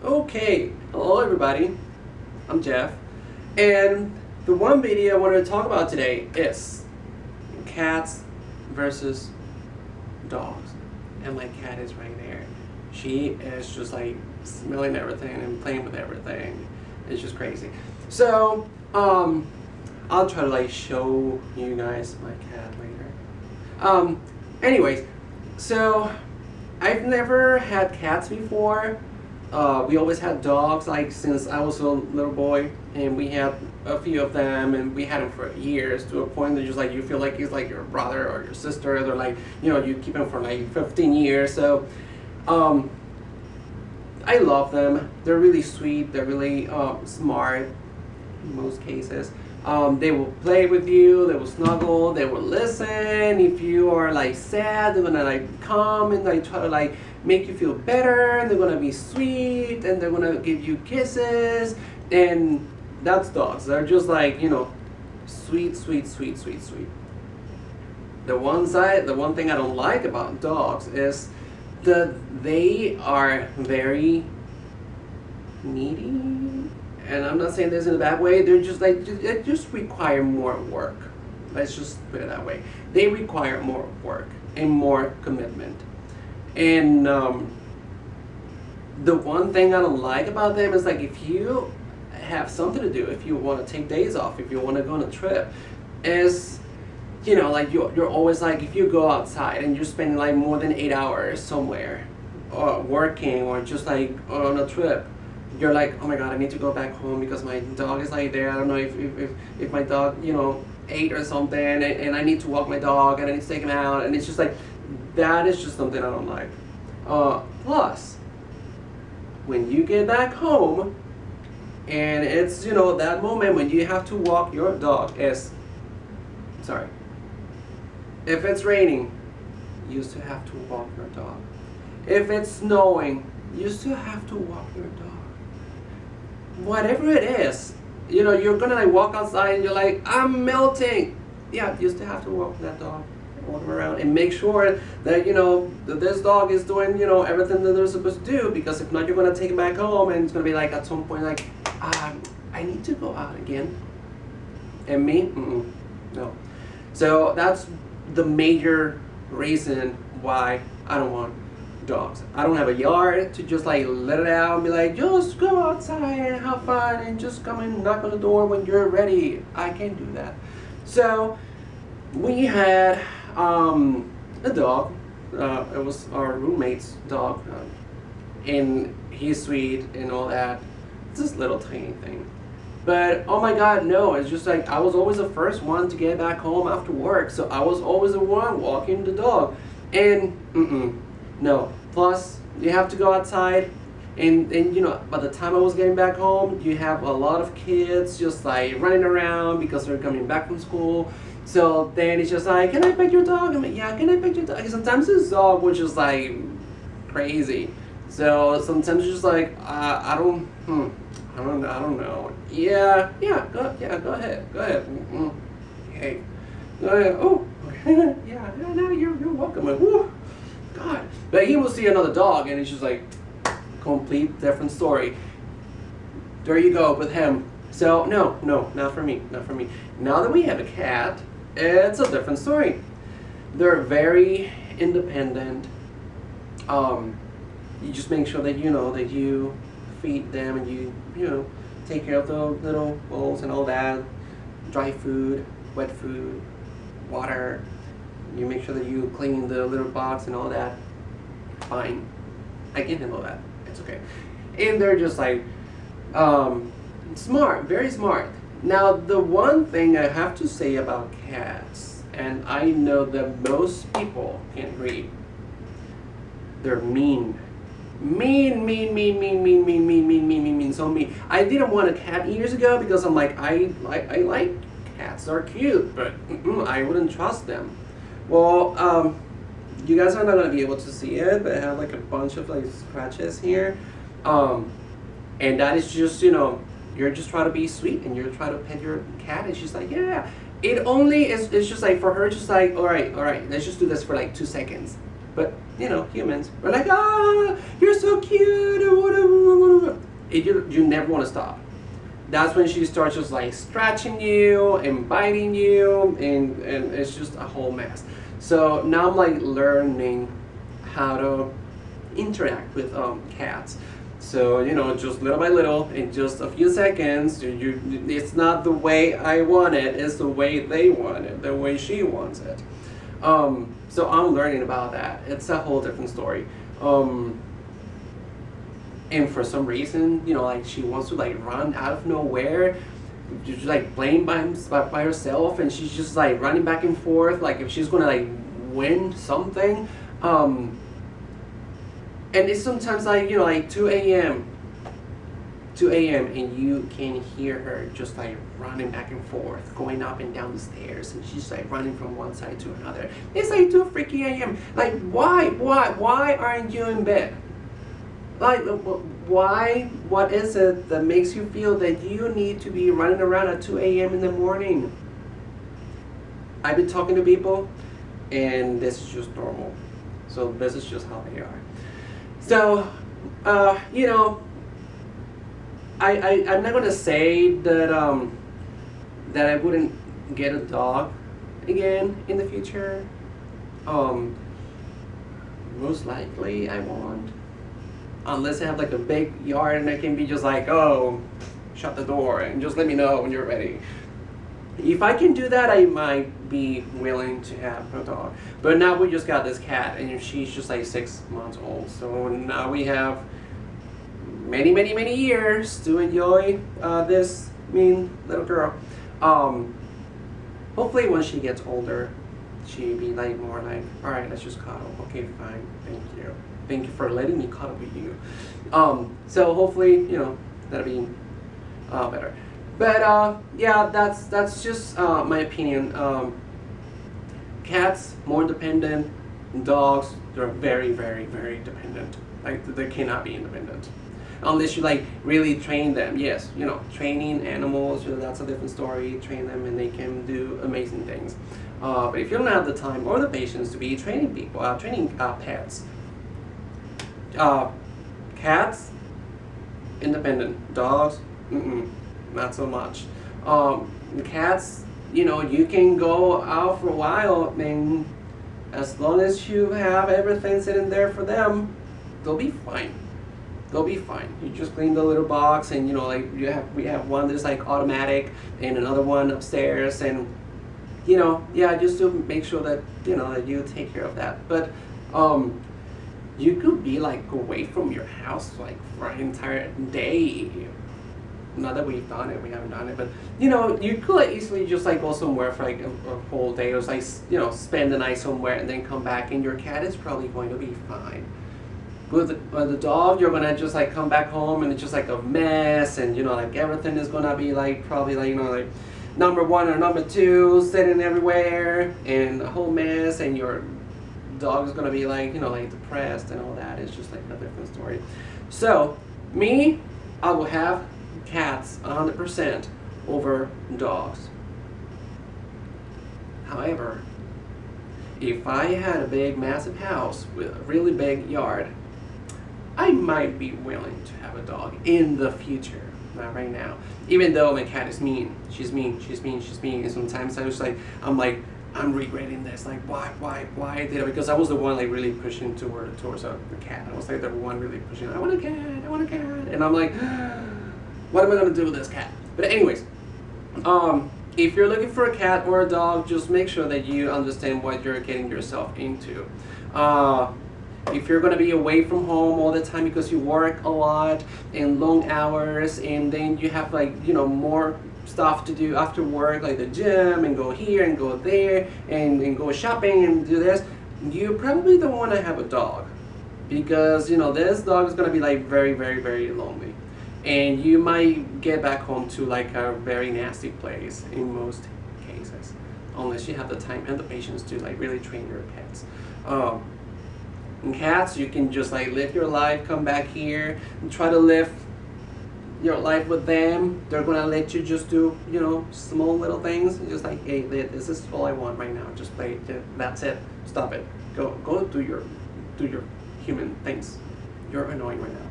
Okay, hello everybody. I'm Jeff, and the one video I wanted to talk about today is cats versus dogs. And my cat is right there. She is just like smelling everything and playing with everything. It's just crazy. So, I'll try to like show you guys my cat later. Anyways, so I've never had cats before. We always had dogs, like since I was a little boy, and we had a few of them, and we had them for years to a point that just like you feel like he's like your brother or your sister. They're like, you keep them for like 15 years. So, I love them. They're really sweet. They're really smart in most cases. They will play with you, they will snuggle, they will listen. If you are like sad, they're gonna like come and like try to like make you feel better. They're gonna be sweet and they're gonna give you kisses. And that's dogs. They're just like, sweet, sweet, sweet, sweet, sweet. The one thing I don't like about dogs is that they are very needy. And I'm not saying this in a bad way. They're just like they just require more work. Let's just put it that way. They require more work and more commitment. And the one thing I don't like about them is like if you have something to do, if you want to take days off, if you want to go on a trip, is like you're always like if you go outside and you're spending like more than 8 hours somewhere, or working or just like on a trip, you're like, oh my god, I need to go back home because my dog is like there. I don't know if my dog, ate or something, and I need to walk my dog and I need to take him out, and it's just like, that is just something I don't like. Plus, when you get back home, and it's, that moment when you have to walk your dog sorry, if it's raining, you still have to walk your dog. If it's snowing, you still have to walk your dog. Whatever it is, you're gonna like walk outside and you're like, I'm melting. Yeah, you still have to walk that dog, walk him around, and make sure that that this dog is doing everything that they're supposed to do. Because if not, you're gonna take him back home, and it's gonna be like at some point like, I need to go out again. And me, no. So that's the major reason why I don't want dogs. I don't have a yard to just like let it out and be like, just go outside and have fun and just come and knock on the door when you're ready. I can't do that. So we had a dog. It was our roommate's dog, and he's sweet and all that. It's this little tiny thing. But oh my god, no, it's just like I was always the first one to get back home after work, so I was always the one walking the dog. And no. Plus, you have to go outside, and by the time I was getting back home, you have a lot of kids just like running around because they're coming back from school. So then it's just like, can I pet your dog? I'm like, yeah, can I pet your dog? And sometimes this dog was just like crazy. So sometimes it's just like, I don't know. Yeah, go ahead. Hey, go ahead. Oh, yeah, no, you're welcome. Like, woo. God. But he will see another dog and it's just like complete different story. There you go with him. So no, not for me. Now that we have a cat, it's a different story. They're very independent. You just make sure that that you feed them and you take care of the little bowls and all that, dry food, wet food, water. You make sure that you clean the litter box and all that. Fine. I can handle that. It's okay. And they're just like smart, very smart. Now, the one thing I have to say about cats, and I know that most people can agree, they're mean. Mean. So mean. I didn't want a cat years ago because I'm like, I like cats. They're cute, but I wouldn't trust them. Well, you guys are not gonna be able to see it, but I have like a bunch of like scratches here, and that is just you're just trying to be sweet and you're trying to pet your cat, and she's like, yeah. It only is. It's just like for her, just like all right, let's just do this for like 2 seconds. But humans, we're like, you're so cute, or whatever. you never want to stop. That's when she starts just like scratching you and biting you, and it's just a whole mess. So now I'm like learning how to interact with cats. So just little by little, in just a few seconds, it's not the way I want it, it's the way they want it, the way she wants it. So I'm learning about that. It's a whole different story. And for some reason, like she wants to like run out of nowhere, just like playing by herself, and she's just like running back and forth, like if she's gonna like win something. And it's sometimes like like 2 a.m. and you can hear her just like running back and forth, going up and down the stairs, and she's like running from one side to another. It's like 2 freaking a.m. Like why aren't you in bed? Like why? What is it that makes you feel that you need to be running around at 2 a.m. in the morning? I've been talking to people, and this is just normal. So this is just how they are. So, I'm not gonna say that that I wouldn't get a dog again in the future. Most likely I won't, unless I have like a big yard and I can be just like, oh, shut the door and just let me know when you're ready. If I can do that, I might be willing to have a dog. But now we just got this cat, and she's just like 6 months old. So now we have many years to enjoy this mean little girl. Hopefully when she gets older, she'll be like more like, all right, let's just cuddle. Okay, fine, thank you. Thank you for letting me cuddle with you. So hopefully, that'll be better. But yeah, that's just my opinion. Cats more dependent. Dogs, they're very dependent. Like they cannot be independent unless you like really train them. Yes, training animals, that's a different story. Train them and they can do amazing things. But if you don't have the time or the patience to be training people, training pets, cats, independent. Dogs, not so much. Cats, you can go out for a while, and as long as you have everything sitting there for them, they'll be fine. They'll be fine. You just clean the little box, and like we have one that's like automatic, and another one upstairs, and just to make sure that that you take care of that. But you could be like away from your house like for an entire day. Not that we've done it, we haven't done it, but you could like easily just like go somewhere for like a whole day, or like spend the night somewhere and then come back, and your cat is probably going to be fine. With the dog, you're gonna just like come back home and it's just like a mess, and like everything is gonna be like probably like like number one or number two sitting everywhere and a whole mess, and your dog is gonna be like like depressed and all that. It's just like a different story. So me, I will have cats 100% over dogs. However, if I had a big massive house with a really big yard, I might be willing to have a dog in the future. Not right now. Even though my cat is mean. She's mean. And sometimes I'm regretting this. Like, why did I? Because I was the one like really pushing towards the cat. I was like the one really pushing. I want a cat. And I'm like, what am I gonna do with this cat? But anyways, if you're looking for a cat or a dog, just make sure that you understand what you're getting yourself into. If you're gonna be away from home all the time because you work a lot and long hours, and then you have like more stuff to do after work, like the gym and go here and go there and go shopping and do this, you probably don't want to have a dog, because this dog is gonna be like very lonely, and you might get back home to like a very nasty place in most cases, unless you have the time and the patience to like really train your pets. And cats, you can just like live your life, come back here and try to live your life with them. They're gonna let you just do small little things, just like, hey, this is all I want right now, just play, that's it, stop it, go do your human things. You're annoying right now.